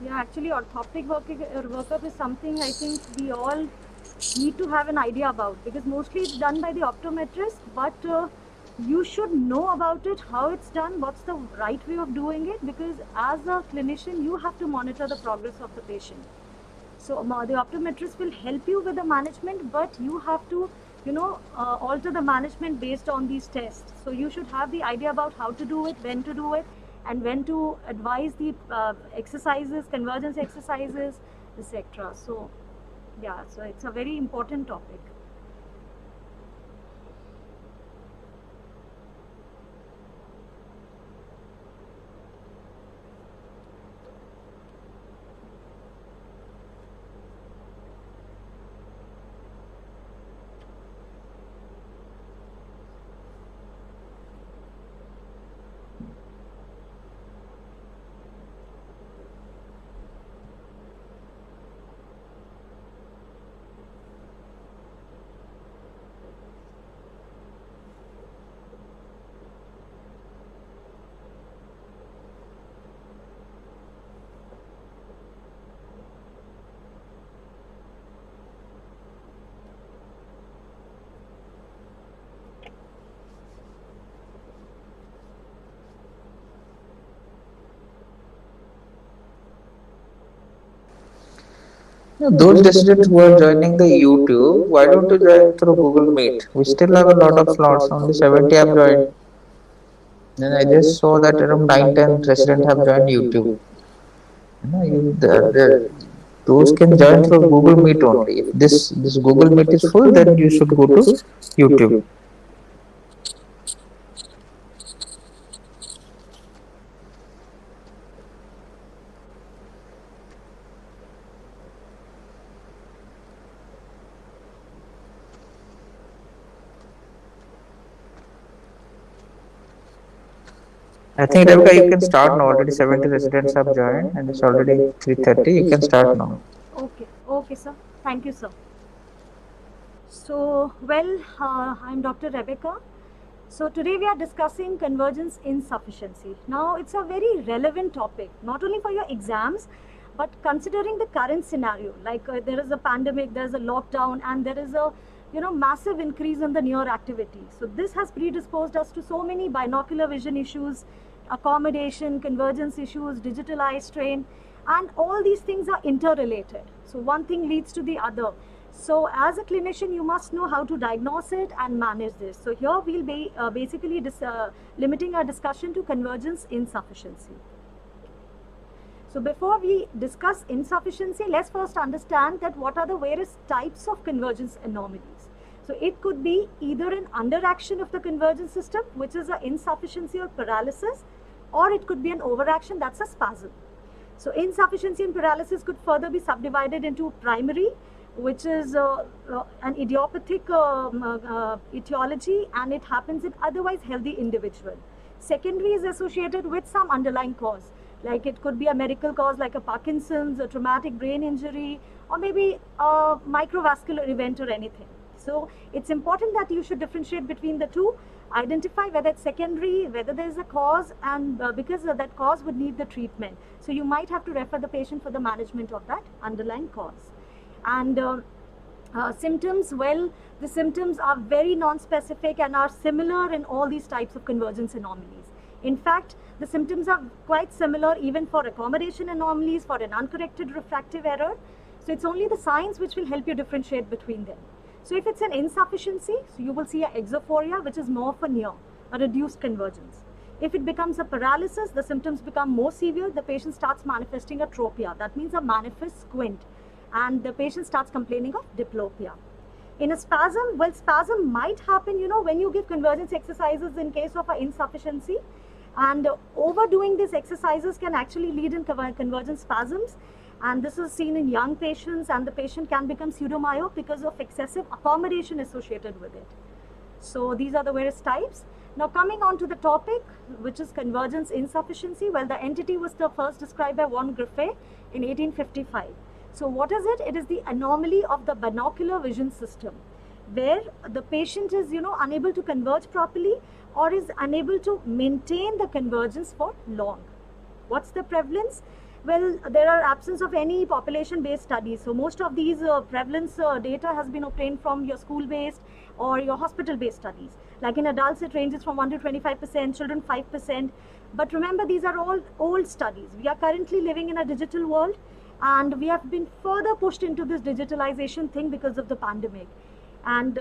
Yeah, actually orthoptic workup is something I think we all need to have an idea about, because mostly it's done by the optometrist, but you should know about it, how it's done, what's the right way of doing it, because as a clinician you have to monitor the progress of the patient. So the optometrist will help you with the management, but you have to, alter the management based on these tests. So you should have the idea about how to do it, when to do it, and when to advise the exercises, convergence exercises, etc. So yeah, so it's a very important topic. Those residents who are joining the YouTube, why don't you join through Google Meet? We still have a lot of slots. Only 70 have joined. And I just saw that around 9-10 residents have joined YouTube. Those can join through Google Meet only. If this Google Meet is full, then you should go to YouTube. I think Rebecca, you can start now. Already 70 residents have joined, and it's already 3:30. You can start now. Okay, sir. Thank you, sir. So, well, I'm Dr. Rebika. So today we are discussing convergence insufficiency. Now it's a very relevant topic, not only for your exams, but considering the current scenario, like there is a pandemic, there is a lockdown, and there is a massive increase in the near activity. So this has predisposed us to so many binocular vision issues, accommodation, convergence issues, digital eye strain, and all these things are interrelated. So one thing leads to the other. So as a clinician, you must know how to diagnose it and manage this. So here we'll be basically limiting our discussion to convergence insufficiency. So before we discuss insufficiency, let's first understand that what are the various types of convergence anomalies. So it could be either an underaction of the convergence system, which is an insufficiency or paralysis, or it could be an overaction, that's a spasm. So insufficiency and paralysis could further be subdivided into primary, which is an idiopathic etiology, and it happens in otherwise healthy individual. Secondary is associated with some underlying cause, like it could be a medical cause like a Parkinson's, a traumatic brain injury, or maybe a microvascular event or anything. So it's important that you should differentiate between the two, identify whether it's secondary, whether there is a cause, and because that cause would need the treatment. So you might have to refer the patient for the management of that underlying cause. And symptoms, well, the symptoms are very non-specific and are similar in all these types of convergence anomalies. In fact, the symptoms are quite similar even for accommodation anomalies, for an uncorrected refractive error. So it's only the signs which will help you differentiate between them. So if it's an insufficiency, so you will see a exophoria, which is more for near, a reduced convergence. If it becomes a paralysis, the symptoms become more severe. The patient starts manifesting a tropia. That means a manifest squint. And the patient starts complaining of diplopia. In a spasm, well, spasm might happen, when you give convergence exercises in case of an insufficiency, and overdoing these exercises can actually lead in convergence spasms, and this is seen in young patients, and the patient can become pseudomyope because of excessive accommodation associated with it. So these are the various types. Now coming on to the topic, which is convergence insufficiency, well, the entity was first described by von Griffey in 1855. So what is it? It is the anomaly of the binocular vision system, where the patient is, unable to converge properly or is unable to maintain the convergence for long. What's the prevalence? Well, there are absence of any population-based studies. So most of these prevalence data has been obtained from your school-based or your hospital-based studies. Like in adults, it ranges from 1 to 25%, children 5%. But remember, these are all old studies. We are currently living in a digital world, and we have been further pushed into this digitalization thing because of the pandemic. And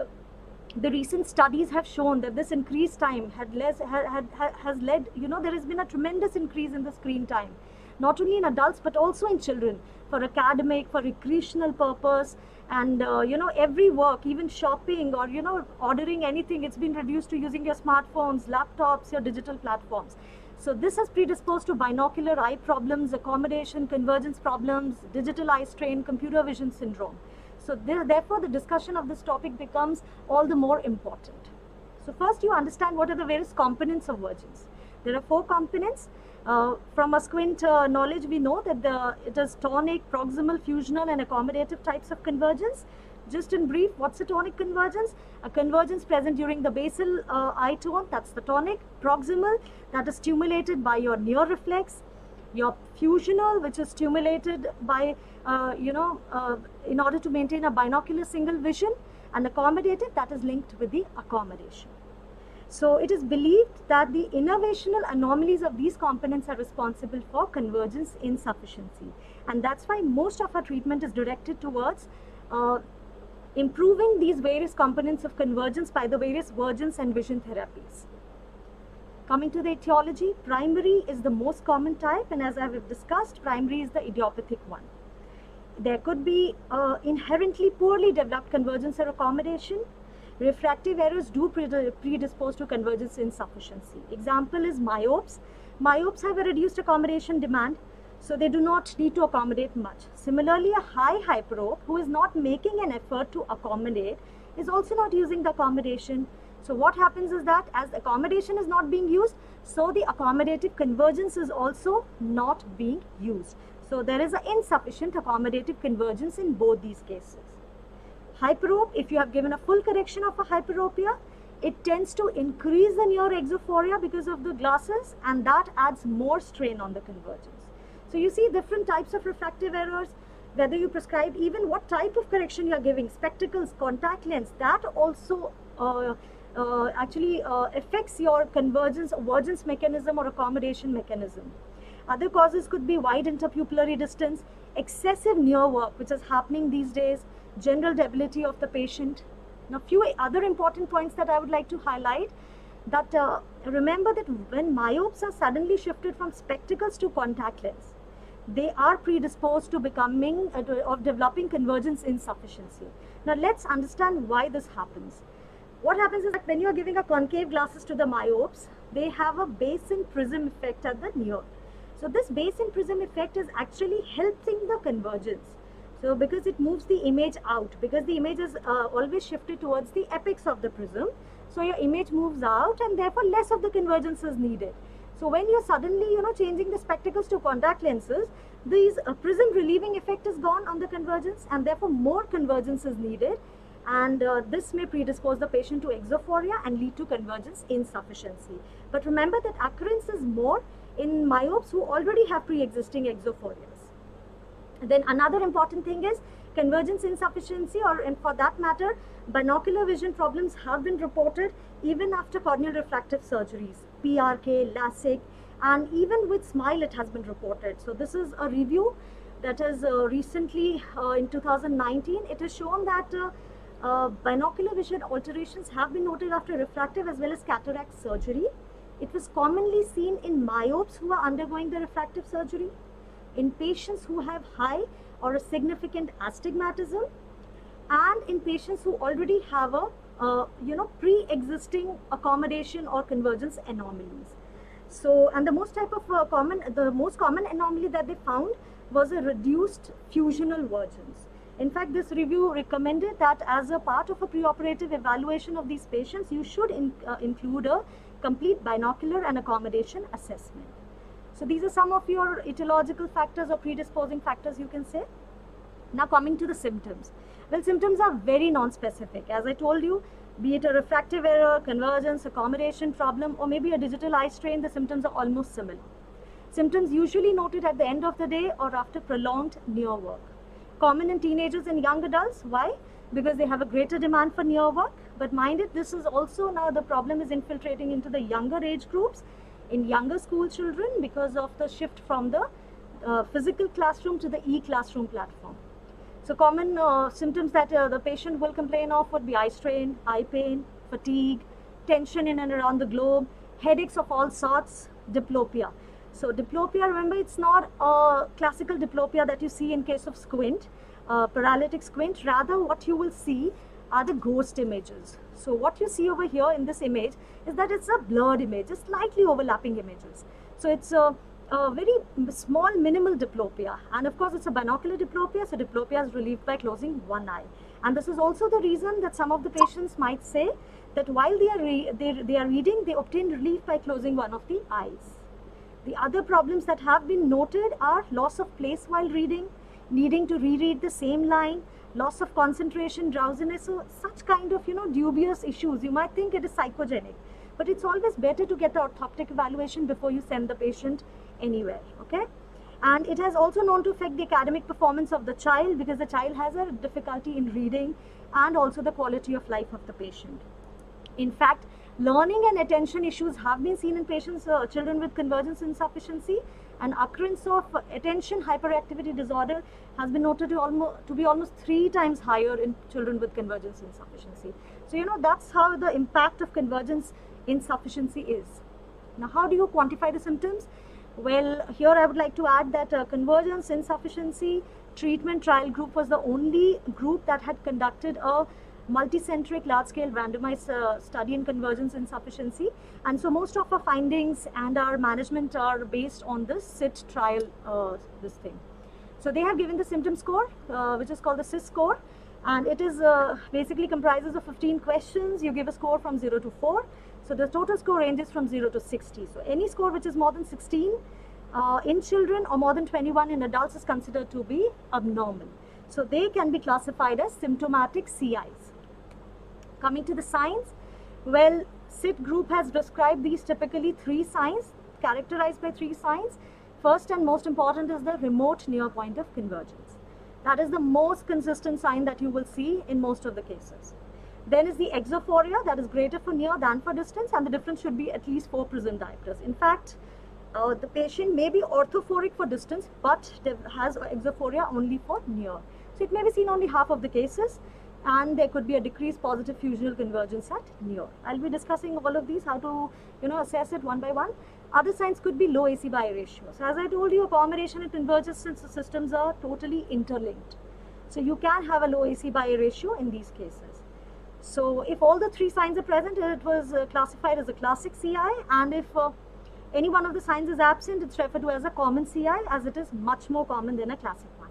the recent studies have shown that this increased time has led, there has been a tremendous increase in the screen time, not only in adults but also in children, for academic, for recreational purpose, and every work, even shopping or ordering anything, it's been reduced to using your smartphones, laptops, your digital platforms. So this has predisposed to binocular eye problems, accommodation, convergence problems, digital eye strain, computer vision syndrome. So therefore, the discussion of this topic becomes all the more important. So first, you understand what are the various components of vergence. There are 4 components. From a squint knowledge, we know that it is tonic, proximal, fusional, and accommodative types of convergence. Just in brief, what's a tonic convergence? A convergence present during the basal eye tone, that's the tonic. Proximal, that is stimulated by your near reflex. Your fusional, which is stimulated by, in order to maintain a binocular single vision. And accommodative, that is linked with the accommodation. So it is believed that the innervational anomalies of these components are responsible for convergence insufficiency. And that's why most of our treatment is directed towards improving these various components of convergence by the various vergence and vision therapies. Coming to the etiology, primary is the most common type, and as I have discussed, primary is the idiopathic one. There could be inherently poorly developed convergence or accommodation. Refractive errors do predispose to convergence insufficiency. Example is myopes. Myopes have a reduced accommodation demand, so they do not need to accommodate much. Similarly, a high hyperope who is not making an effort to accommodate is also not using the accommodation. So what happens is that as accommodation is not being used, so the accommodative convergence is also not being used. So there is an insufficient accommodative convergence in both these cases. Hyperope, if you have given a full correction of a hyperopia, it tends to increase the near exophoria because of the glasses, and that adds more strain on the convergence. So you see different types of refractive errors, whether you prescribe even what type of correction you are giving, spectacles, contact lens, that also affects your vergence mechanism or accommodation mechanism. Other causes could be wide interpupillary distance, excessive near work, which is happening these days, general debility of the patient. Now, few other important points that I would like to highlight, that remember that when myopes are suddenly shifted from spectacles to contact lens, they are predisposed to developing convergence insufficiency. Now, let's understand why this happens. What happens is that when you are giving a concave glasses to the myopes, they have a basin prism effect at the near. So this basin prism effect is actually helping the convergence. So because it moves the image out, because the image is always shifted towards the apex of the prism, so your image moves out and therefore less of the convergence is needed. So when you're suddenly changing the spectacles to contact lenses, these prism relieving effect is gone on the convergence, and therefore more convergence is needed, and this may predispose the patient to exophoria and lead to convergence insufficiency. But remember that occurrence is more in myopes who already have pre-existing exophorias. Then another important thing is convergence insufficiency, and for that matter, binocular vision problems have been reported even after corneal refractive surgeries, PRK, LASIK, and even with SMILE it has been reported. So this is a review that is recently in 2019. It is shown that binocular vision alterations have been noted after refractive as well as cataract surgery. It was commonly seen in myopes who are undergoing the refractive surgery, in patients who have high or a significant astigmatism, and in patients who already have a pre-existing accommodation or convergence anomalies. So, and the most common anomaly that they found was a reduced fusional vergence. In fact, this review recommended that as a part of a preoperative evaluation of these patients, you should include a complete binocular and accommodation assessment. So these are some of your etiological factors or predisposing factors, you can say. Now coming to the symptoms. Well, symptoms are very non-specific. As I told you, be it a refractive error, convergence, accommodation problem, or maybe a digital eye strain, the symptoms are almost similar. Symptoms usually noted at the end of the day or after prolonged near work. Common in teenagers and young adults. Why? Because they have a greater demand for near work. But mind it, this is also now the problem is infiltrating into the younger age groups, in younger school children, because of the shift from the physical classroom to the e-classroom platform. So common symptoms that the patient will complain of would be eye strain, eye pain, fatigue, tension in and around the globe, headaches of all sorts, diplopia. So diplopia, remember, it's not a classical diplopia that you see in case of squint, paralytic squint. Rather, what you will see are the ghost images. So what you see over here in this image is that it's a blurred image, just slightly overlapping images. So it's a very small minimal diplopia, and of course it's a binocular diplopia, so diplopia is relieved by closing one eye. And this is also the reason that some of the patients might say that while they are reading, they obtain relief by closing one of the eyes. The other problems that have been noted are loss of place while reading, needing to reread the same line, loss of concentration, drowsiness. So such kind of dubious issues. You might think it is psychogenic, but it's always better to get the orthoptic evaluation before you send the patient anywhere. Okay, and it has also known to affect the academic performance of the child, because the child has a difficulty in reading, and also the quality of life of the patient. In fact, learning and attention issues have been seen in patients, children with convergence insufficiency, and occurrence of attention hyperactivity disorder has been noted to be almost 3 times higher in children with convergence insufficiency. So that's how the impact of convergence insufficiency is. Now, how do you quantify the symptoms? Well, here I would like to add that convergence insufficiency treatment trial group was the only group that had conducted a multicentric large-scale randomized study in convergence insufficiency, and so most of our findings and our management are based on this SIT trial, this thing. So they have given the symptom score, which is called the SIS score, and it is basically comprises of 15 questions. You give a score from 0 to 4. So the total score ranges from 0 to 60. So any score which is more than 16 in children or more than 21 in adults is considered to be abnormal. So they can be classified as symptomatic CIs. Coming to the signs, well, SIT group has described these typically 3 signs, characterized by 3 signs. First and most important is the remote near point of convergence. That is the most consistent sign that you will see in most of the cases. Then is the exophoria, that is greater for near than for distance, and the difference should be at least 4 prism diopters. In fact, the patient may be orthophoric for distance, but has exophoria only for near. So it may be seen only half of the cases, and there could be a decreased positive fusional convergence at near. I'll be discussing all of these, how to assess it one by one. Other signs could be low AC by ratio. So as I told you, accommodation and convergence systems are totally interlinked. So you can have a low AC by ratio in these cases. So if all the 3 signs are present, it was classified as a classic CI, and if any one of the signs is absent, it's referred to as a common CI, as it is much more common than a classic one.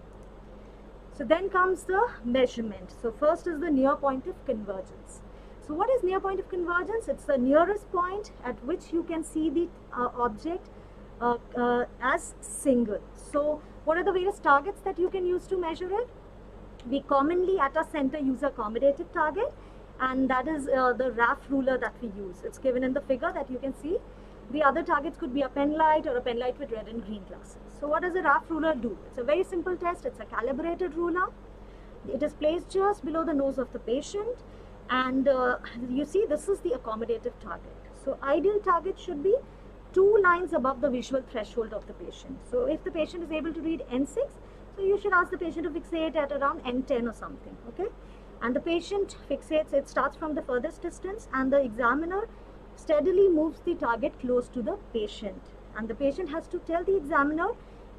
So then comes the measurement. So first is the near point of convergence. So what is near point of convergence? It's the nearest point at which you can see the object as single. So what are the various targets that you can use to measure it? We commonly at our center use a accommodative target, and that is the RAF ruler that we use. It's given in the figure that you can see. The other targets could be a pen light or a pen light with red and green glasses. So what does a RAF ruler do? It's a very simple test. It's a calibrated ruler. It is placed just below the nose of the patient, and you see this is the accommodative target. So ideal target should be 2 lines above the visual threshold of the patient. So if the patient is able to read N6, so you should ask the patient to fixate at around N10 or something, okay? And the patient fixates, it starts from the furthest distance, and the examiner steadily moves the target close to the patient. And the patient has to tell the examiner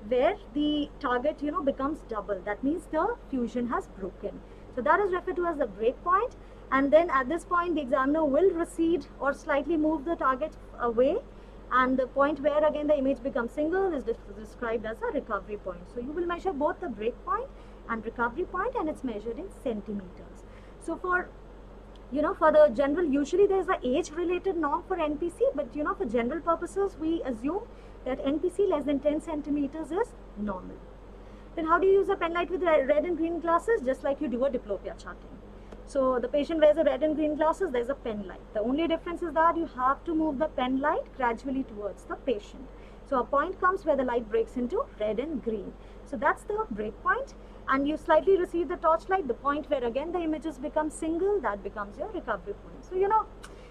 where the target, becomes double. That means the fusion has broken. So that is referred to as the break point. And then at this point, the examiner will recede or slightly move the target away. And the point where again the image becomes single is described as a recovery point. So you will measure both the break point and recovery point, and it's measured in centimeters. So for the general, usually there is an age-related norm for NPC, but for general purposes, we assume that NPC less than 10 centimeters is normal. Then how do you use a pen light with red and green glasses? Just like you do a diplopia charting. So the patient wears a red and green glasses, there's a pen light. The only difference is that you have to move the pen light gradually towards the patient. So a point comes where the light breaks into red and green. So that's the break point. And you slightly receive the torchlight, the point where again the images become single, that becomes your recovery point. So, you know,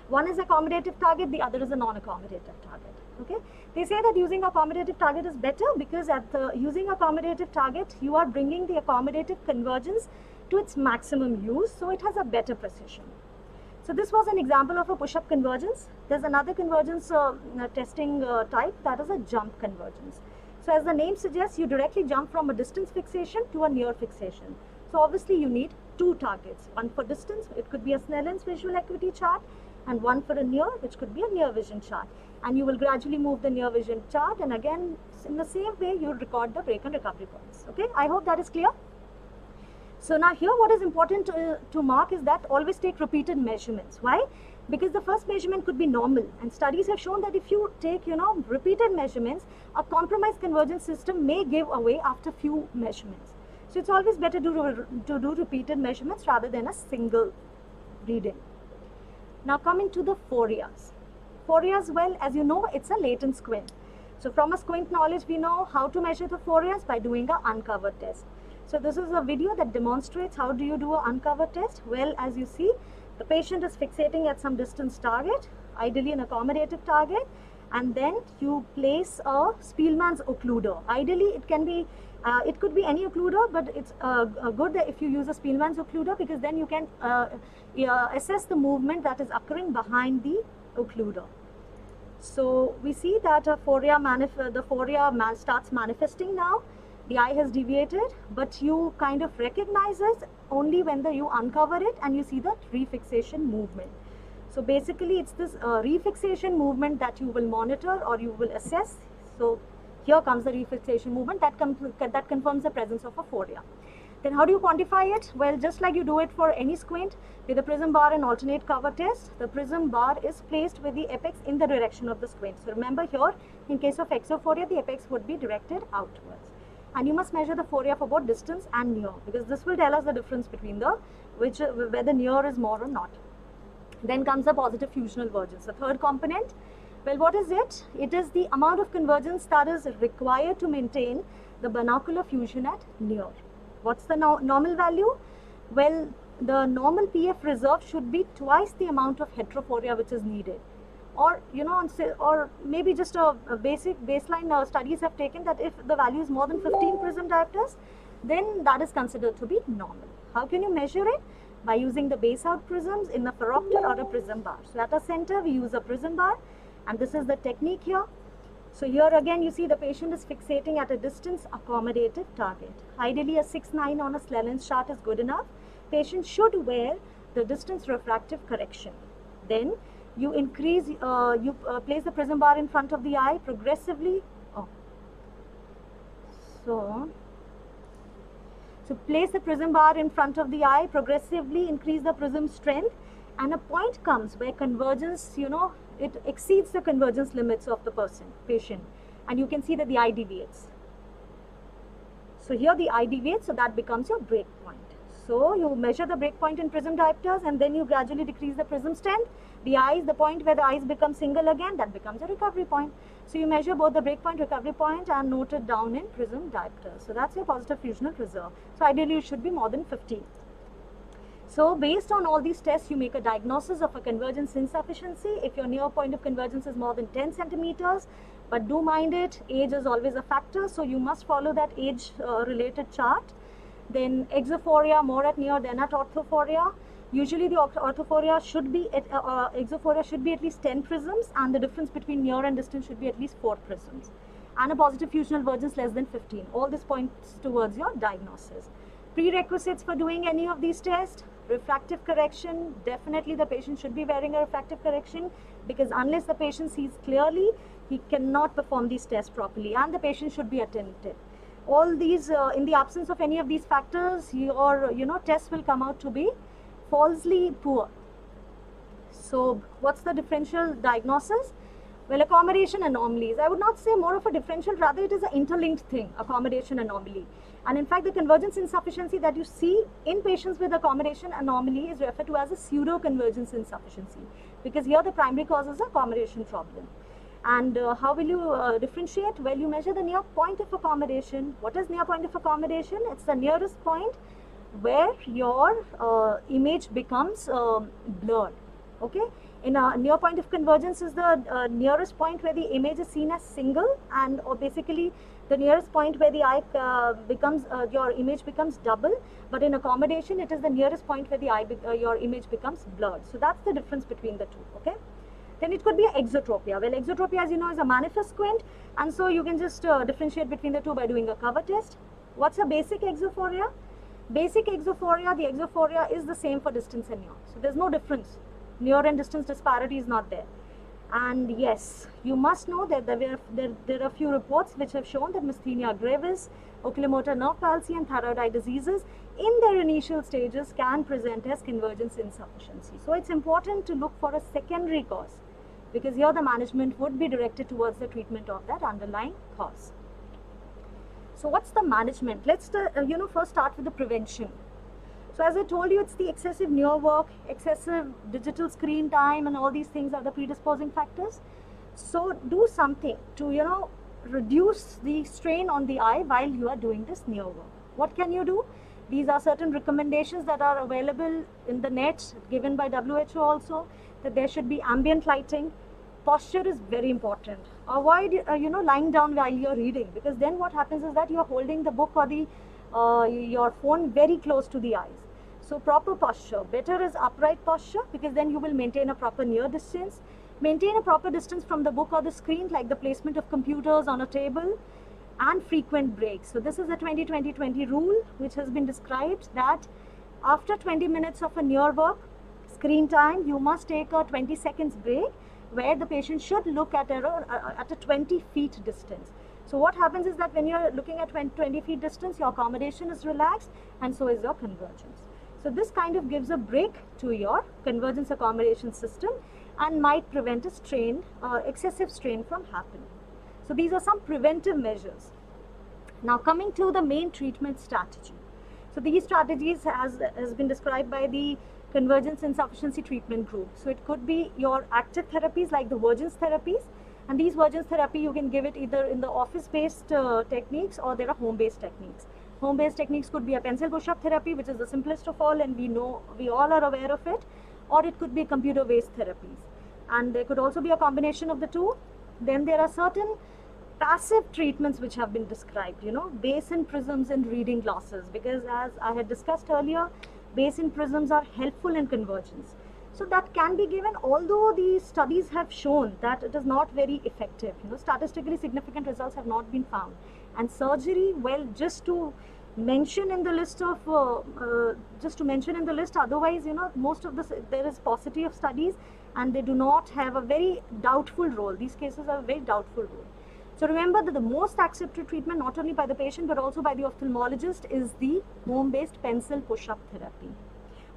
one is accommodative target, the other is a non-accommodative target. Okay, they say that using accommodative target is better because at the using accommodative target, you are bringing the accommodative convergence to its maximum use, so it has a better precision. So this was an example of a push-up convergence. There's another convergence testing type, that is a jump convergence. So as the name suggests, you directly jump from a distance fixation to a near fixation. So obviously you need two targets, one for distance, it could be a Snellen's visual acuity chart, and one for a near, which could be a near vision chart. And you will gradually move the near vision chart, and again in the same way you record the break and recovery points. Okay, I hope that is clear. So now here what is important to mark is that always take repeated measurements. Why? Because the first measurement could be normal, and studies have shown that if you take, you know, repeated measurements, a compromised convergence system may give away after few measurements. So it's always better to do repeated measurements rather than a single reading. Now coming to the phoreas. Phoreas, well, as you know, it's a latent squint. So from a squint knowledge, we know how to measure the phoreas by doing an uncover test. So this is a video that demonstrates how do you do an uncover test. Well, as you see, the patient is fixating at some distance target, ideally an accommodative target, and then you place a Spielman's occluder. Ideally, it can be, it could be any occluder, but it's good that if you use a Spielman's occluder, because then you can assess the movement that is occurring behind the occluder. So we see that the phorea starts manifesting now. The eye has deviated, but you kind of recognize it only when you uncover it and you see the refixation movement. So basically it's this refixation movement that you will monitor or you will assess. So here comes the refixation movement that confirms the presence of a phorea. Then how do you quantify it? Well, just like you do it for any squint with a prism bar and alternate cover test, the prism bar is placed with the apex in the direction of the squint. So remember here, in case of exophoria, the apex would be directed outwards. And you must measure the phorea for both distance and near, because this will tell us the difference between the whether near is more or not. Then comes the positive fusional vergence, the third component. Well, what is it? It is the amount of convergence that is required to maintain the binocular fusion at near. What's the normal value? Well, the normal PF reserve should be twice the amount of heterophoria which is needed. Or, you know, or maybe just a basic baseline studies have taken that if the value is more than 15 prism diopters, then that is considered to be normal. How can you measure it? By using the base out prisms in a phoropter or a prism bar. So at a center we use a prism bar, and this is the technique here. So here again you see the patient is fixating at a distance accommodative target. Ideally a 6/9 on a Snellen's chart is good enough. Patient should wear the distance refractive correction. Then you increase, place the prism bar in front of the eye progressively. So place the prism bar in front of the eye, progressively increase the prism strength, and a point comes where convergence, you know, it exceeds the convergence limits of the patient, and you can see that the eye deviates. So here the eye deviates, so that becomes your break point. So you measure the break point in prism diopters, and then you gradually decrease the prism strength. The eyes, the point where the eyes become single again, that becomes a recovery point. So you measure both the break point, recovery point, and note it down in prism diopters. So that's your positive fusional reserve. So ideally it should be more than 50. So based on all these tests, you make a diagnosis of a convergence insufficiency if your near point of convergence is more than 10 centimeters. But do mind it, age is always a factor, so you must follow that age related chart. Then exophoria, more at near than at orthophoria. Usually the orthophoria should be, exophoria should be at least 10 prisms, and the difference between near and distant should be at least 4 prisms. And a positive fusional vergence less than 15. All this points towards your diagnosis. Prerequisites for doing any of these tests: refractive correction. Definitely the patient should be wearing a refractive correction, because unless the patient sees clearly, he cannot perform these tests properly, and the patient should be attentive. All these, in the absence of any of these factors, your tests will come out to be falsely poor. So what's the differential diagnosis? Well, accommodation anomalies, I would not say more of a differential, rather it is an interlinked thing, accommodation anomaly. And in fact, the convergence insufficiency that you see in patients with accommodation anomaly is referred to as a pseudo-convergence insufficiency, because here the primary cause is accommodation problem. And how will you differentiate? Well, you measure the near point of accommodation. What is near point of accommodation? It's the nearest point where your image becomes blurred, okay? In a near point of convergence is the nearest point where the image is seen as single, and or basically the nearest point where the eye becomes, your image becomes double, but in accommodation it is the nearest point where the eye your image becomes blurred. So that's the difference between the two, okay? Then it could be exotropia. Well, exotropia, as you know, is a manifest squint, and so you can just differentiate between the two by doing a cover test. What's a basic exophoria? Basic exophoria, the exophoria is the same for distance and near. So there's no difference. Near and distance disparity is not there. And yes, you must know that there are a few reports which have shown that myasthenia gravis, oculomotor nerve palsy and thyroid eye diseases in their initial stages can present as convergence insufficiency. So it's important to look for a secondary cause, because here the management would be directed towards the treatment of that underlying cause. So what's the management? Let's first start with the prevention. So as I told you, it's the excessive near work, excessive digital screen time, and all these things are the predisposing factors. So do something to reduce the strain on the eye while you are doing this near work. What can you do? These are certain recommendations that are available in the net, given by WHO also, that there should be ambient lighting. Posture is very important. Avoid lying down while you're reading, because then what happens is that you're holding the book or the your phone very close to the eyes. So proper posture. Better is upright posture, because then you will maintain a proper near distance. Maintain a proper distance from the book or the screen, like the placement of computers on a table, and frequent breaks. So this is a 20-20-20 rule which has been described, that after 20 minutes of a near work screen time, you must take a 20 seconds break, where the patient should look at a 20 feet distance. So what happens is that when you're looking at 20 feet distance, your accommodation is relaxed, and so is your convergence. So this kind of gives a break to your convergence accommodation system and might prevent a strain, excessive strain from happening. So these are some preventive measures. Now coming to the main treatment strategy. So these strategies has been described by the Convergence Insufficiency Treatment Group. So it could be your active therapies like the Vergence therapies, and these Vergence therapy you can give it either in the office-based techniques, or there are home-based techniques. Home-based techniques could be a pencil push-up therapy, which is the simplest of all, and we all are aware of it, or it could be computer-based therapies. And there could also be a combination of the two. Then there are certain passive treatments which have been described, basin prisms and reading glasses, because as I had discussed earlier, basin prisms are helpful in convergence. So that can be given, although the studies have shown that it is not very effective. Statistically significant results have not been found. And surgery, well, just to mention in the list, otherwise, most of there is paucity of studies, and they do not have a very doubtful role. These cases are a very doubtful role. So remember that the most accepted treatment, not only by the patient but also by the ophthalmologist, is the home-based pencil push-up therapy.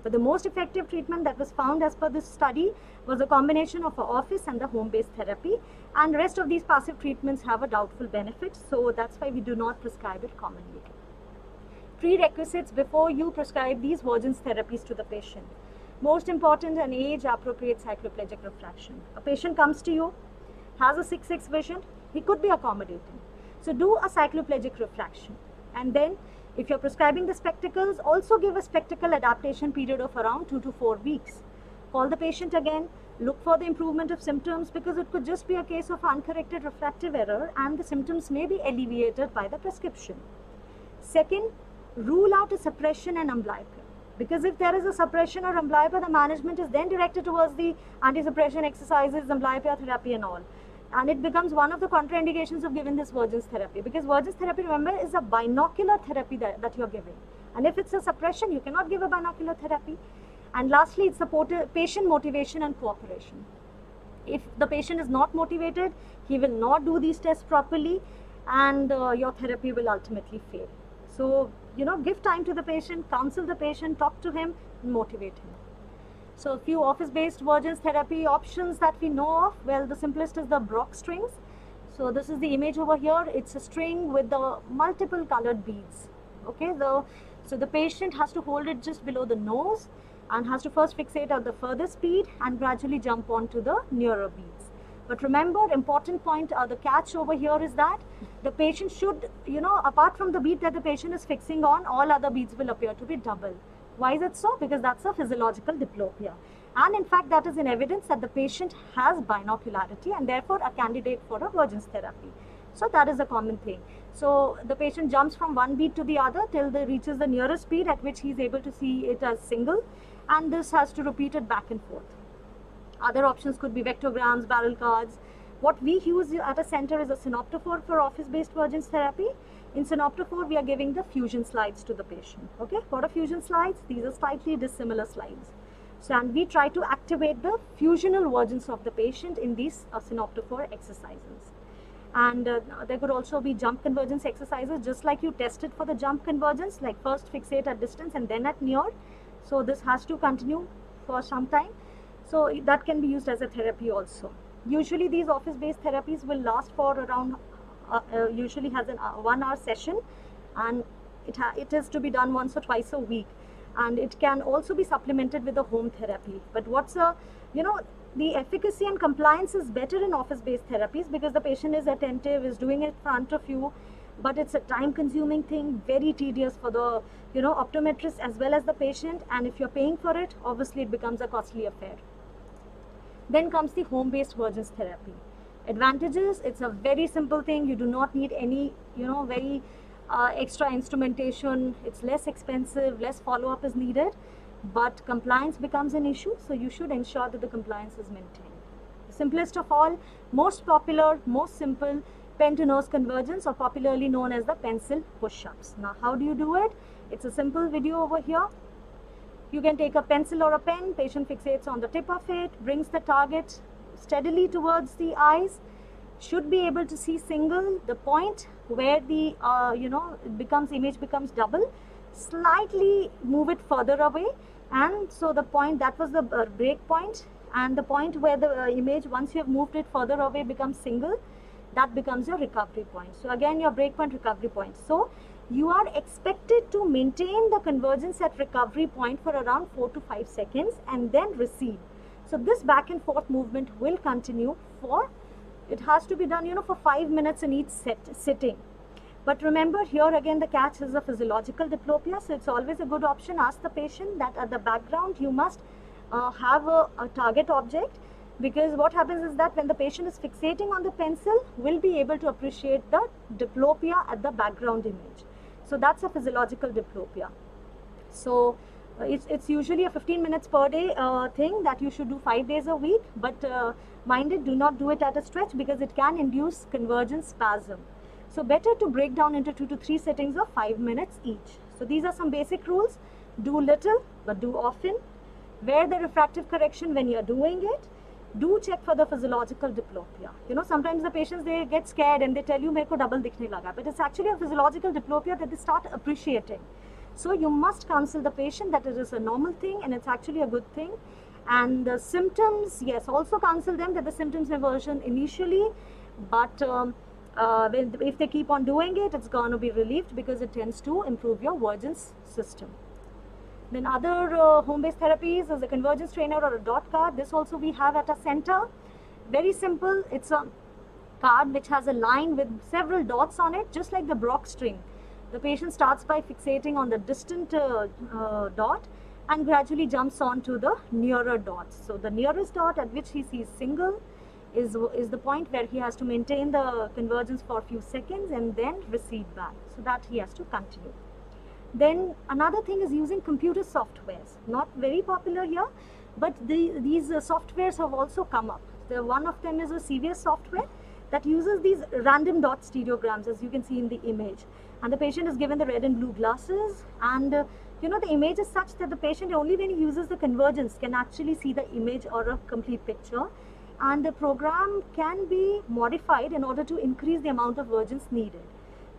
But the most effective treatment that was found as per this study was a combination of office and the home-based therapy, and the rest of these passive treatments have a doubtful benefit, so that's why we do not prescribe it commonly. Prerequisites before you prescribe these Vergence therapies to the patient. Most important, an age-appropriate cycloplegic refraction. A patient comes to you, has a 6/6 vision, he could be accommodating. So do a cycloplegic refraction, and then if you're prescribing the spectacles, also give a spectacle adaptation period of around 2 to 4 weeks. Call the patient again, look for the improvement of symptoms, because it could just be a case of uncorrected refractive error and the symptoms may be alleviated by the prescription. Second, rule out a suppression and amblyopia, because if there is a suppression or amblyopia, the management is then directed towards the anti-suppression exercises, amblyopia therapy and all. And it becomes one of the contraindications of giving this Vergence therapy, because Vergence therapy, remember, is a binocular therapy that you're giving. And if it's a suppression, you cannot give a binocular therapy. And lastly, it's the patient motivation and cooperation. If the patient is not motivated, he will not do these tests properly, and your therapy will ultimately fail. So, give time to the patient, counsel the patient, talk to him, and motivate him. So a few office-based Vergence therapy options that we know of. Well, the simplest is the Brock strings. So this is the image over here. It's a string with the multiple colored beads. Okay, so the patient has to hold it just below the nose and has to first fixate at the furthest bead and gradually jump onto the nearer beads. But remember, important point, the catch over here is that the patient should, apart from the bead that the patient is fixing on, all other beads will appear to be double. Why is it so? Because that's a physiological diplopia. And in fact, that is in evidence that the patient has binocularity and therefore a candidate for a Vergence therapy. So that is a common thing. So the patient jumps from one bead to the other till they reaches the nearest bead at which he is able to see it as single, and this has to repeat it back and forth. Other options could be vectograms, barrel cards. What we use at a center is a synoptophore for office-based Vergence therapy. In synoptophore, we are giving the fusion slides to the patient. Okay, what are fusion slides? These are slightly dissimilar slides. So, and we try to activate the fusional Vergence of the patient in these synoptophore exercises. And there could also be jump convergence exercises, just like you tested for the jump convergence, like first fixate at distance and then at near. So this has to continue for some time. So that can be used as a therapy also. Usually these office-based therapies will last for around, usually has an 1 hour session, and it is to be done once or twice a week. And it can also be supplemented with a home therapy. But the efficacy and compliance is better in office-based therapies because the patient is attentive, is doing it in front of you, but it's a time-consuming thing, very tedious for the optometrist as well as the patient, and if you're paying for it, obviously it becomes a costly affair. Then comes the home-based Vergence therapy. Advantages: it's a very simple thing. You do not need any very extra instrumentation. It's less expensive, less follow-up is needed, but compliance becomes an issue, so you should ensure that the compliance is maintained. The simplest of all, most popular, most simple, pen to nose convergence, or popularly known as the pencil push-ups. Now how do you do it? It's a simple video over here. You can take a pencil or a pen, patient fixates on the tip of it, brings the target steadily towards the eyes, should be able to see single, the point where the image becomes double, slightly move it further away, and so the point that was the break point, and the point where the image, once you have moved it further away, becomes single, that becomes your recovery point. So again, your break point, recovery point. So you are expected to maintain the convergence at recovery point for around 4 to 5 seconds and then recede. So this back and forth movement will continue for, it has to be done for 5 minutes in each sitting. But remember, here again the catch is a physiological diplopia, so it's always a good option. Ask the patient that at the background you must have a target object, because what happens is that when the patient is fixating on the pencil, we'll be able to appreciate the diplopia at the background image. So that's a physiological diplopia. So it's usually a 15 minutes per day thing that you should do 5 days a week, but mind it, do not do it at a stretch because it can induce convergence spasm. So better to break down into 2 to 3 sittings of 5 minutes each. So these are some basic rules. Do little but do often. Wear the refractive correction when you're doing it. Do check for the physiological diplopia. Sometimes the patients, they get scared and they tell you, "Mereko double dikhne laga," but it's actually a physiological diplopia that they start appreciating. So you must counsel the patient that it is a normal thing and it's actually a good thing. And the symptoms, yes, also counsel them that the symptoms may worsen initially, but if they keep on doing it, it's going to be relieved because it tends to improve your Vergence system. Then other home-based therapies is a convergence trainer or a dot card. This also we have at a center. Very simple. It's a card which has a line with several dots on it, just like the Brock string. The patient starts by fixating on the distant dot and gradually jumps on to the nearer dots. So the nearest dot at which he sees single is the point where he has to maintain the convergence for a few seconds and then recede back. So that he has to continue. Then another thing is using computer softwares. Not very popular here, but these softwares have also come up. One of them is a CVS software that uses these random dot stereograms, as you can see in the image. And the patient is given the red and blue glasses, and the image is such that the patient, only when he uses the convergence, can actually see the image or a complete picture. And the program can be modified in order to increase the amount of Vergence needed.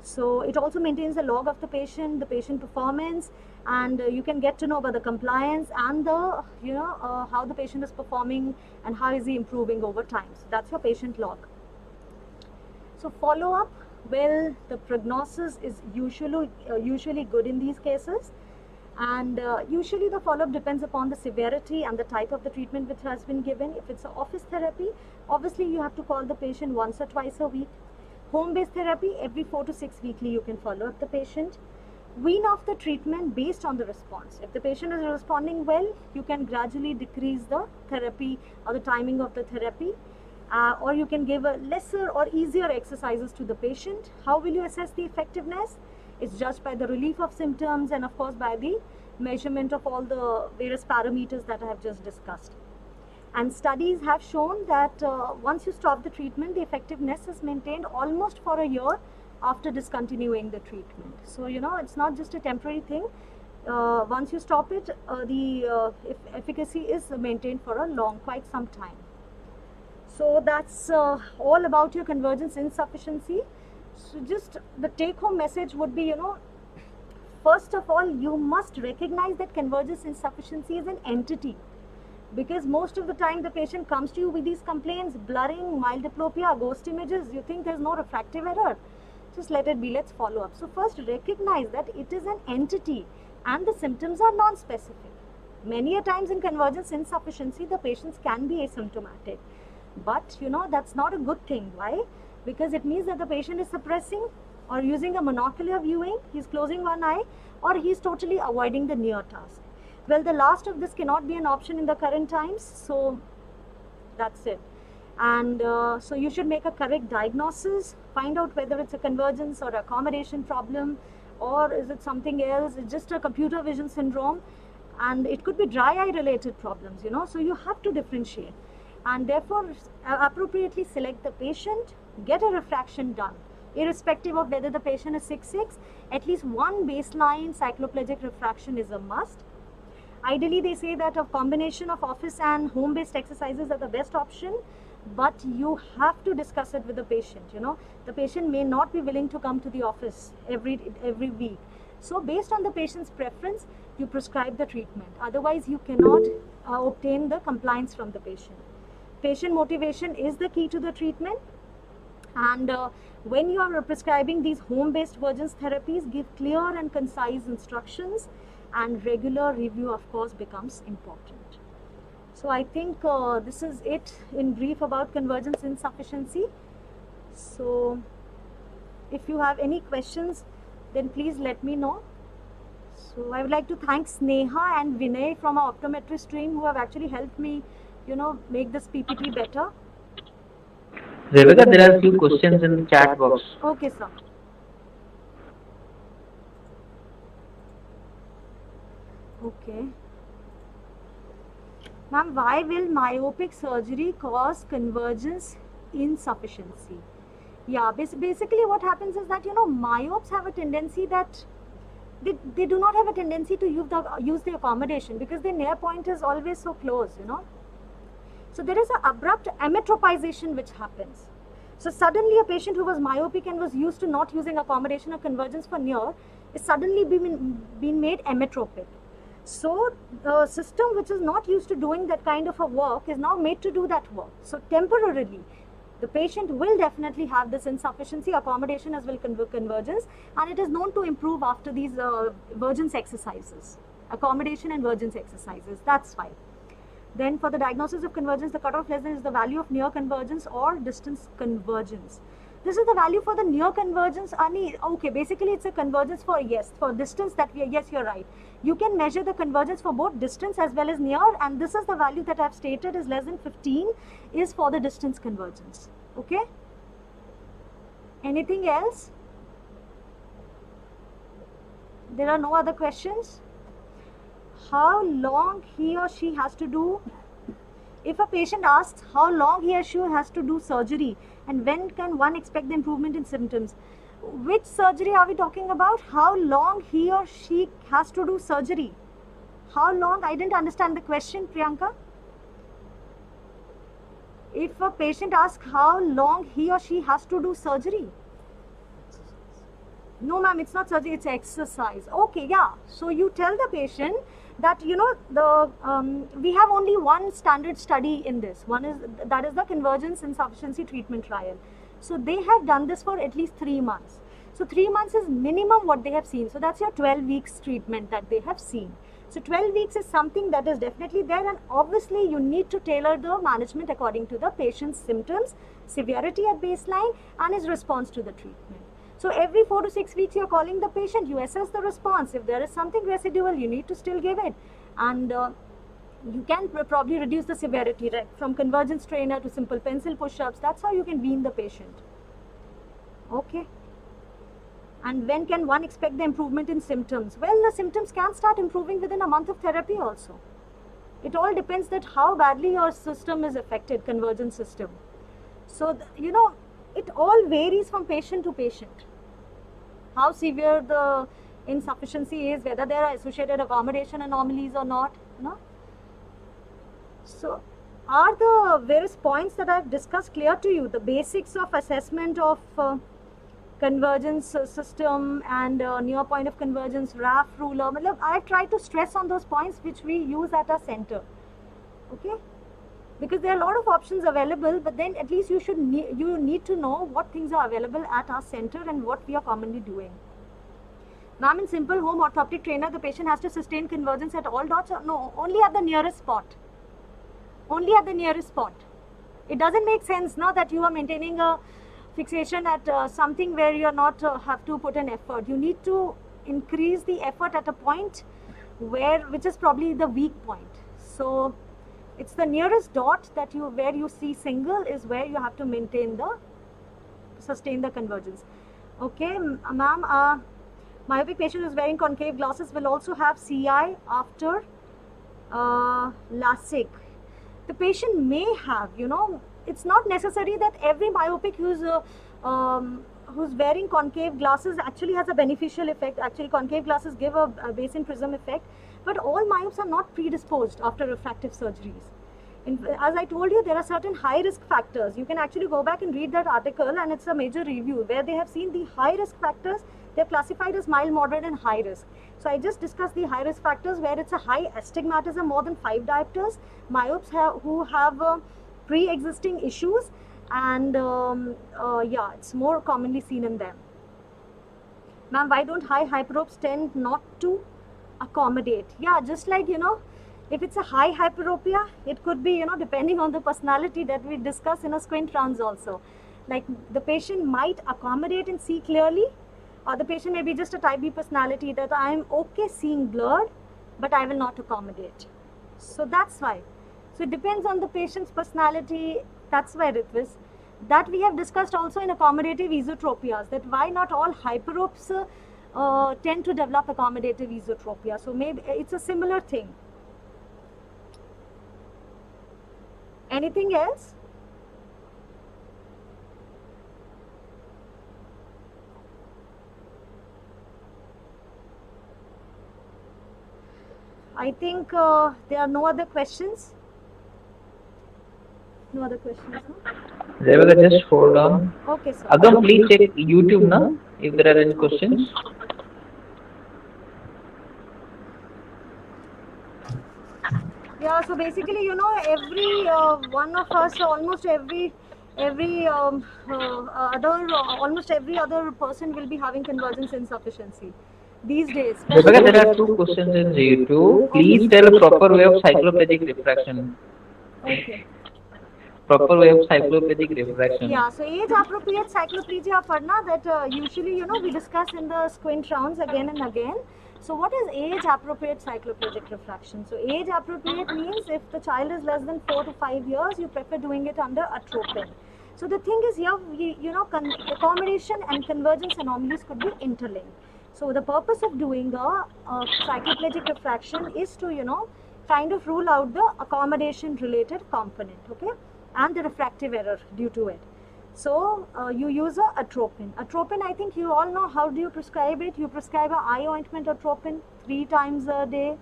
So it also maintains a log of the patient performance, and you can get to know about the compliance and the, how the patient is performing and how is he improving over time. So that's your patient log. So follow up, well, the prognosis is usually good in these cases, and usually the follow-up depends upon the severity and the type of the treatment which has been given. If it's an office therapy, obviously you have to call the patient once or twice a week. Home-based therapy, every 4 to 6 weekly you can follow up the patient. Wean off the treatment based on the response. If the patient is responding well, you can gradually decrease the therapy or the timing of the therapy, or you can give a lesser or easier exercises to the patient. How will you assess the effectiveness? It's judged by the relief of symptoms and of course by the measurement of all the various parameters that I have just discussed. And studies have shown that once you stop the treatment, the effectiveness is maintained almost for a year after discontinuing the treatment. So, it's not just a temporary thing. Once you stop it, the efficacy is maintained for quite some time. So that's all about your convergence insufficiency. So just the take-home message would be, first of all, you must recognize that convergence insufficiency is an entity. Because most of the time the patient comes to you with these complaints, blurring, mild diplopia, ghost images, you think there's no refractive error. Just let it be, let's follow up. So first recognize that it is an entity and the symptoms are non-specific. Many a times in convergence insufficiency, the patients can be asymptomatic. But that's not a good thing. Why? Because it means that the patient is suppressing or using a monocular viewing, he's closing one eye, or he's totally avoiding the near task. Well, the last of this cannot be an option in the current times, so that's it. And so you should make a correct diagnosis, find out whether it's a convergence or accommodation problem, or is it something else, it's just a computer vision syndrome, and it could be dry eye related problems, so you have to differentiate. And therefore, appropriately select the patient, get a refraction done. Irrespective of whether the patient is 6'6", at least one baseline cycloplegic refraction is a must. Ideally, they say that a combination of office and home-based exercises are the best option, but you have to discuss it with the patient. The patient may not be willing to come to the office every week. So based on the patient's preference, you prescribe the treatment. Otherwise, you cannot obtain the compliance from the patient. Patient motivation is the key to the treatment. And when you are prescribing these home-based Vergence therapies, give clear and concise instructions, and regular review of course becomes important. So I think this is it in brief about convergence insufficiency. So if you have any questions, then please let me know. So I would like to thank Sneha and Vinay from our optometrist team who have actually helped me, make this PPT better. Rebika, there are a few questions in the chat box. Okay, sir. Okay. Ma'am, why will myopic surgery cause convergence insufficiency? Yeah, basically what happens is that, myopes have a tendency that they do not have a tendency to use the accommodation because their near point is always so close, So there is an abrupt ametropization which happens. So suddenly a patient who was myopic and was used to not using accommodation or convergence for near is suddenly being made ametropic. So the system which is not used to doing that kind of a work is now made to do that work. So temporarily, the patient will definitely have this insufficiency, accommodation as well convergence, and it is known to improve after these Vergence exercises, accommodation and Vergence exercises. That's fine. Then for the diagnosis of convergence, the cutoff lesson is the value of near convergence or distance convergence. This is the value for the near convergence. Okay, basically it's a convergence for distance that yes, you're right. You can measure the convergence for both distance as well as near, and this is the value that I've stated is less than 15 is for the distance convergence. Okay? Anything else? There are no other questions? How long he or she has to do, if a patient asks how long he or she has to do surgery and when can one expect the improvement in symptoms, which surgery are we talking about? How long he or she has to do surgery? How long? I didn't understand the question, Priyanka. If a patient asks how long he or she has to do surgery, No, ma'am, it's not surgery, it's exercise. Okay, yeah. So you tell the patient that, you know, we have only one standard study in this. That is the Convergence Insufficiency treatment trial. So they have done this for at least 3 months. So 3 months is minimum what they have seen. So that's your 12 weeks treatment that they have seen. So 12 weeks is something that is definitely there, and obviously you need to tailor the management according to the patient's symptoms, severity at baseline, and his response to the treatment. So every 4 to 6 weeks, you're calling the patient, you assess the response. If there is something residual, you need to still give it. And you can probably reduce the severity, right? From convergence trainer to simple pencil push-ups. That's how you can wean the patient. Okay. And when can one expect the improvement in symptoms? Well, the symptoms can start improving within a month of therapy also. It all depends that how badly your system is affected, convergence system. So, you know, it all varies from patient to patient. How severe the insufficiency is, whether there are associated accommodation anomalies or not. No? So, are the various points that I have discussed clear to you? The basics of assessment of convergence system and near point of convergence, RAF ruler. I have tried to stress on those points which we use at our center. Okay? Because there are a lot of options available, but then at least you need to know what things are available at our center and what we are commonly doing. Ma'am, in simple home orthoptic trainer, the patient has to sustain convergence at all dots? Or no, only at the nearest spot. Only at the nearest spot. It doesn't make sense now that you are maintaining a fixation at something where you are not have to put an effort. You need to increase the effort at a point which is probably the weak point. So it's the nearest dot that where you see single is where you have to sustain the convergence. Okay, ma'am, myopic patient who is wearing concave glasses will also have CI after LASIK. The patient may have, you know, it's not necessary that every myopic who's wearing concave glasses actually has a beneficial effect. Actually, concave glasses give a basin prism effect. But all myopes are not predisposed after refractive surgeries. As I told you, there are certain high risk factors. You can actually go back and read that article, and it's a major review where they have seen the high risk factors. They're classified as mild, moderate and high risk. So I just discussed the high risk factors where it's a high astigmatism, more than 5 diopters, myopes who have pre-existing issues, and yeah, it's more commonly seen in them. Ma'am, why don't high hyperopes tend not to accommodate? Yeah, just like, you know, if it's a high hyperopia, it could be, you know, depending on the personality that we discuss in a squint rounds also. Like the patient might accommodate and see clearly, or the patient may be just a type B personality that I am okay seeing blurred, but I will not accommodate. So that's why. So it depends on the patient's personality. That's why, Ritvis, that we have discussed also in accommodative esotropias, that why not all hyperopes tend to develop accommodative esotropia. So maybe it's a similar thing. Anything else? I think there are no other questions. No other questions, no? Rebika, just hold on. Okay, sir. Agam, please check YouTube now if there are any questions. Yeah, so basically, you know, every one of us, almost every other person will be having convergence insufficiency these days. Rebika, there are 2 questions in YouTube. Please tell a proper way of cycloplegic refraction. Okay. Proper way of cycloplegic refraction. Yeah, so age appropriate cycloplegia padna, that usually, you know, we discuss in the squint rounds again and again. So what is age appropriate cycloplegic refraction? So age appropriate means if the child is less than 4 to 5 years, you prefer doing it under atropine. So the thing is here, you know, accommodation and convergence anomalies could be interlinked. So the purpose of doing a cycloplegic refraction is to, you know, kind of rule out the accommodation related component, okay, and the refractive error due to it. So you use a atropine. Atropine, I think you all know how do you prescribe it. You prescribe a eye ointment atropine 3 times a day,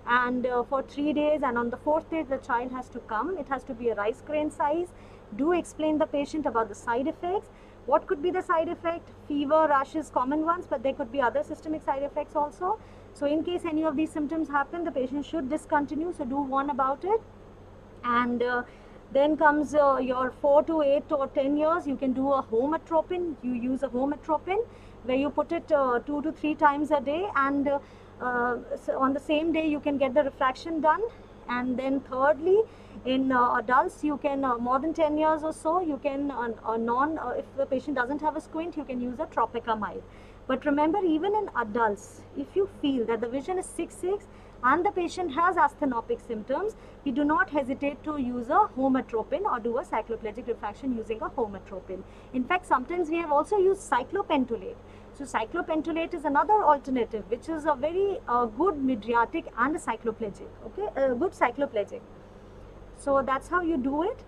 and for 3 days, and on the 4th day the child has to come. It has to be a rice grain size. Do explain the patient about the side effects. What could be the side effect? Fever, rashes, common ones, but there could be other systemic side effects also. So in case any of these symptoms happen, the patient should discontinue, so do warn about it. And then comes your 4 to 8 or 10 years, you can do a home atropine. You use a home atropine where you put it 2 to 3 times a day, and so on the same day you can get the refraction done. And then thirdly, in adults, you can more than 10 years or so, you can if the patient doesn't have a squint, you can use a tropicamide. But remember, even in adults, if you feel that the vision is 6/6 and the patient has asthenopic symptoms, we do not hesitate to use a homatropine or do a cycloplegic refraction using a homatropine. In fact, sometimes we have also used cyclopentolate. So cyclopentolate is another alternative, which is a very good mydriatic and a cycloplegic, okay, a good cycloplegic. So that's how you do it.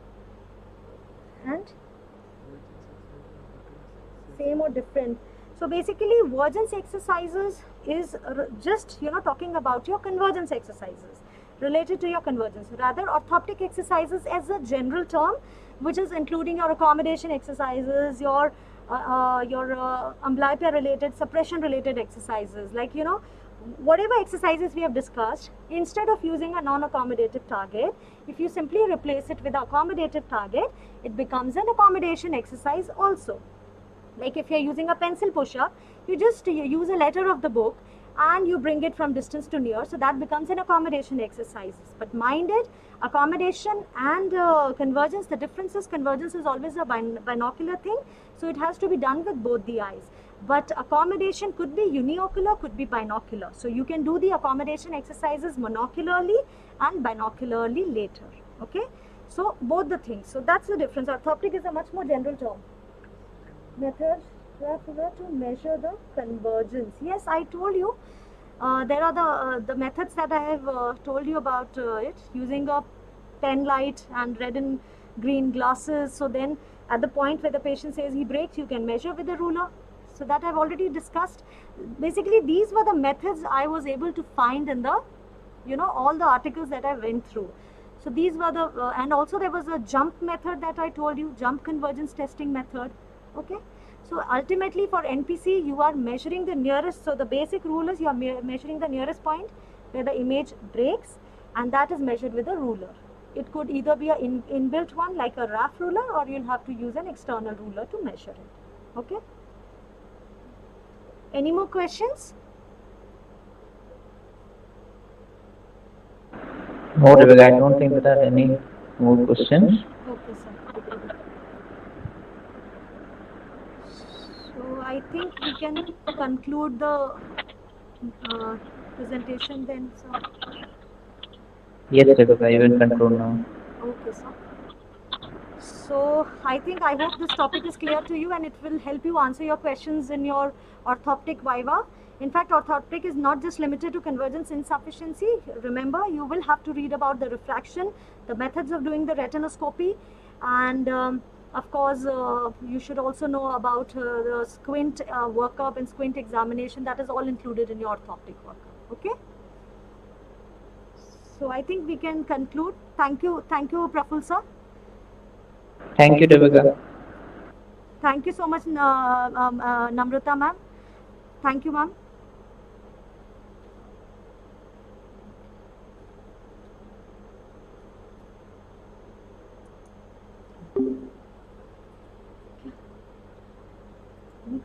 And same or different? So basically, Vergence exercises is just, talking about your convergence exercises, related to your convergence. Rather, orthoptic exercises as a general term, which is including your accommodation exercises, your amblyopia related, suppression related exercises, like, whatever exercises we have discussed, instead of using a non-accommodative target, if you simply replace it with an accommodative target, it becomes an accommodation exercise also. Like if you're using a pencil push-up, you just use a letter of the book and you bring it from distance to near, so that becomes an accommodation exercise. But mind it, accommodation and convergence, the difference is convergence is always a binocular thing, so it has to be done with both the eyes. But accommodation could be uniocular, could be binocular. So you can do the accommodation exercises monocularly and binocularly later. Okay, so both the things. So that's the difference. Orthoptic is a much more general term. Method to measure the convergence. Yes, I told you. There are the methods that I have told you about it, using a pen light and red and green glasses. So then at the point where the patient says he breaks, you can measure with a ruler. So that I've already discussed. Basically, these were the methods I was able to find in the, all the articles that I went through. So these were the, and also there was a jump method that I told you, jump convergence testing method. Okay. So ultimately for NPC, you are measuring the nearest, so the basic rule is you are measuring the nearest point where the image breaks, and that is measured with a ruler. It could either be an inbuilt one like a RAF ruler, or you'll have to use an external ruler to measure it. Okay. Any more questions? No, Rebika, I don't think there are any more questions. Okay, sir. So I think we can conclude the presentation then, sir. Yes, Rebika, you will conclude now. Okay, sir. So I hope this topic is clear to you, and it will help you answer your questions in your orthoptic viva. In fact, orthoptic is not just limited to convergence insufficiency. Remember, you will have to read about the refraction, the methods of doing the retinoscopy, and of course, you should also know about the squint workup and squint examination. That is all included in your orthoptic workup. Okay. So I think we can conclude. Thank you, Praful sir. Thank you, Rebika. Thank you so much, Namrata ma'am. Thank you, ma'am.